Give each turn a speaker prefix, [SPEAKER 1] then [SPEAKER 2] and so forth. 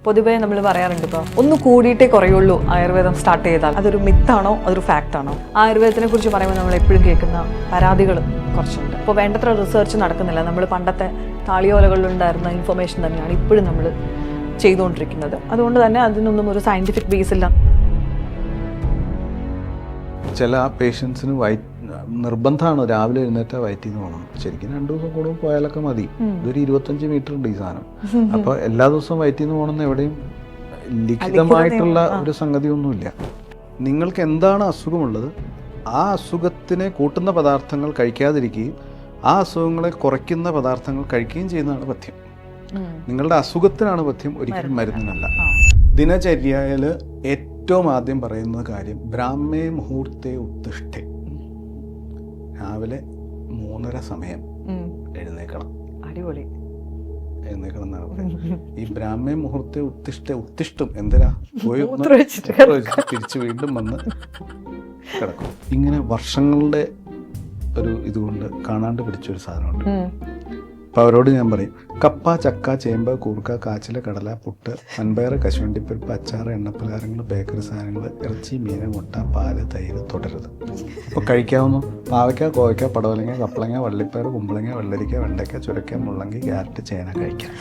[SPEAKER 1] പൊതുവേ നമ്മൾ പറയാറുണ്ട് ഇപ്പോൾ ഒന്ന് കൂടിയിട്ടേ കുറയുള്ളൂ ആയുർവേദം സ്റ്റാർട്ട് ചെയ്താൽ. അതൊരു മിത്താണോ അതൊരു ഫാക്റ്റ് ആണോ? ആയുർവേദത്തിനെ കുറിച്ച് പറയുമ്പോൾ നമ്മൾ എപ്പോഴും കേൾക്കുന്ന പരാതികൾ കുറച്ചുണ്ട്. ഇപ്പോൾ വേണ്ടത്ര റിസർച്ച് നടക്കുന്നില്ല. നമ്മൾ പണ്ടത്തെ താളിയോലകളിലുണ്ടായിരുന്ന ഇൻഫർമേഷൻ തന്നെയാണ് ഇപ്പോഴും നമ്മൾ ചെയ്തുകൊണ്ടിരിക്കുന്നത്. അതുകൊണ്ട് തന്നെ അതിനൊന്നും ഒരു സയന്റിഫിക് ബേസ് ഇല്ല.
[SPEAKER 2] ചില പേഷ്യൻസിന് നിർബന്ധമാണ് രാവിലെ എഴുന്നേറ്റ് വയറ്റിൽ നിന്ന് പോകണം. ശരിക്കും 2 ദിവസം കൂടുമ്പോൾ പോയാലൊക്കെ മതി. ഇതൊരു 25 മീറ്റർ ഉണ്ട് ഈ സാധനം. അപ്പോൾ എല്ലാ ദിവസവും വയറ്റിൽ നിന്ന് പോകണമെന്ന് എവിടെയും ലിഖിതമായിട്ടുള്ള ഒരു സംഗതിയൊന്നുമില്ല. നിങ്ങൾക്ക് എന്താണ് അസുഖമുള്ളത്, ആ അസുഖത്തിനെ കൂട്ടുന്ന പദാർത്ഥങ്ങൾ കഴിക്കാതിരിക്കുകയും ആ അസുഖങ്ങളെ കുറയ്ക്കുന്ന പദാർത്ഥങ്ങൾ കഴിക്കുകയും ചെയ്യുന്നതാണ് പഥ്യം. നിങ്ങളുടെ അസുഖത്തിനാണ് പഥ്യം, ഒരിക്കലും മരുന്നിനല്ല. ദിനചര്യയിൽ ഏറ്റവും ആദ്യം പറയുന്ന കാര്യം ബ്രാഹ്മേ മുഹൂർത്തേ ഉത്തിഷ്ഠേ, രാവിലെ 3:30 സമയം എഴുന്നേക്കണം.
[SPEAKER 1] അടിപൊളി.
[SPEAKER 2] എഴുന്നേക്കണം എന്നാണ് പറയുന്നത്. ഈ ബ്രാഹ്മേ മുഹൂർത്തേ ഉത്തിഷ്ഠം എന്തിനാ? പോയി തിരിച്ച് വീണ്ടും വന്ന് കിടക്കും. ഇങ്ങനെ വർഷങ്ങളുടെ ഒരു ഇതുകൊണ്ട് കാണാണ്ട് പിടിച്ചൊരു സാധനമുണ്ട്. അപ്പോൾ അവരോട് ഞാൻ പറയും, കപ്പ, ചക്ക, ചേമ്പ്, കൂർക്ക, കാച്ചില, കടല, പുട്ട്, വൻപയർ, കശുവണ്ടിപ്പരിപ്പ്, അച്ചാറ്, എണ്ണപ്പലഹാരങ്ങൾ, ബേക്കറി സാധനങ്ങൾ, ഇറച്ചി, മീൻ, മുട്ട, പാല്, തൈര് തുടരുത്. അപ്പോൾ കഴിക്കാവുന്ന പാവയ്ക്ക, കോവയ്ക്ക, പടവലങ്ങ, കപ്പളങ്ങ, വള്ളിപ്പയർ, കുമ്പളങ്ങ, വെള്ളരിക്ക, വെണ്ടയ്ക്ക, ചുരക്ക, മുള്ളങ്കി, ക്യാരറ്റ്, ചേന കഴിക്കാം.